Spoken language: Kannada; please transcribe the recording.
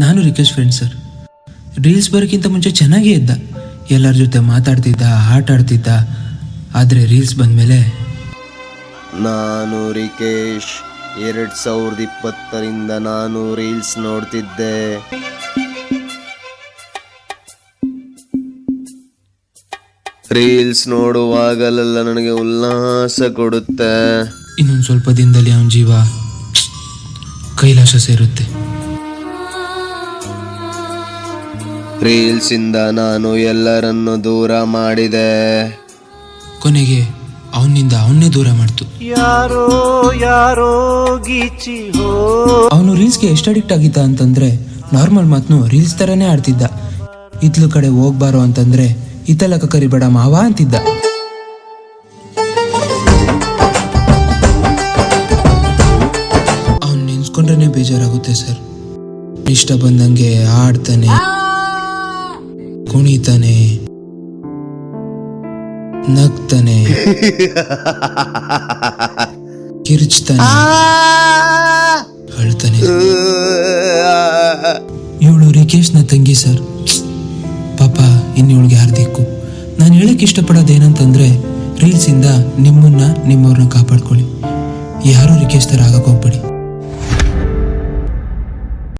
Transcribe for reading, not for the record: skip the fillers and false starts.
ನಾನು ರಿಕೇಶ್ ಫ್ರೆಂಡ್ ಸರ್. ರೀಲ್ಸ್ ಬರೋಕ್ಕಿಂತ ಮುಂಚೆ ಚೆನ್ನಾಗೇ ಇದ್ದ, ಎಲ್ಲರ ಜೊತೆ ಮಾತಾಡ್ತಿದ್ದ, ಆಟ ಆಡ್ತಿದ್ದ. ಆದರೆ ರೀಲ್ಸ್ ಬಂದಮೇಲೆ ನಾನು ರಿಕೇಶ್ 2020ರಿಂದ ನಾನು ರೀಲ್ಸ್ ನೋಡ್ತಿದ್ದೆ. ರೀಲ್ಸ್ ನೋಡುವಾಗಲೆಲ್ಲ ನನಗೆ ಉಲ್ಲಾಸ ಕೊಡುತ್ತೆ. ಇನ್ನೊಂದು ಸ್ವಲ್ಪ ದಿನದಲ್ಲಿ ಅವನ ಜೀವ ಕೈಲಾಸ ಸೇರುತ್ತೆ. ರೀಲ್ಸ್ ಇಂದ ನಾನು ಎಲ್ಲರನ್ನು ದೂರ ಮಾಡಿದೆ. ಕೊನೆಗೆ ಅವನಿಂದ ಅವನ್ನೇ ದೂರ ಮಾಡ್ತು. ಯಾರೋ ಯಾರೋ ಗೀಚಿ ಹೋ. ಅವನು ರೀಲ್ಸ್ಗೆ ಎಷ್ಟು ಅಡಿಕ್ಟ್ ಆಗಿದ್ದ ಅಂತಂದ್ರೆ ನಾರ್ಮಲ್ ಮಾತನ್ನು ರೀಲ್ಸ್ ತರನೇ ಆಡ್ತಿದ್ದ. ಇತ್ಲು ಕಡೆ ಹೋಗ್ಬಾರೋ ಅಂತಂದ್ರೆ ಇತ್ತಲಕ ಕರಿಬೇಡ ಮಾವ ಅಂತಿದ್ದ. ಅವನ್ ನೆನ್ಸ್ಕೊಂಡ್ರೆ ಬೇಜಾರಾಗುತ್ತೆ ಸರ್. ಇಷ್ಟ ಬಂದಂಗೆ ಆಡ್ತಾನೆ, ಕುಣಿತಾನೆ, ನಗ್ತಾನೆ, ಕಿರ್ಚ್ತಾನೆ, ಅಳ್ತಾನೆ. ಇವಳು ರಿಕೇಶ್ನ ತಂಗಿ ಸರ್. ಪಾಪ ಇನ್ನಿವಳಿಗೆ ಹಾರ್ದಿಕ್ಕು. ನಾನು ಹೇಳಕ್ ಇಷ್ಟಪಡೋದೇನಂತಂದ್ರೆ, ರೀಲ್ಸಿಂದ ನಿಮ್ಮನ್ನ ನಿಮ್ಮವ್ರನ್ನ ಕಾಪಾಡ್ಕೊಳ್ಳಿ. ಯಾರು ರಿಕೇಶ್ ಥರ ಆಗಕ್ಕೆ ಹೋಗ್ಬೇಡಿ.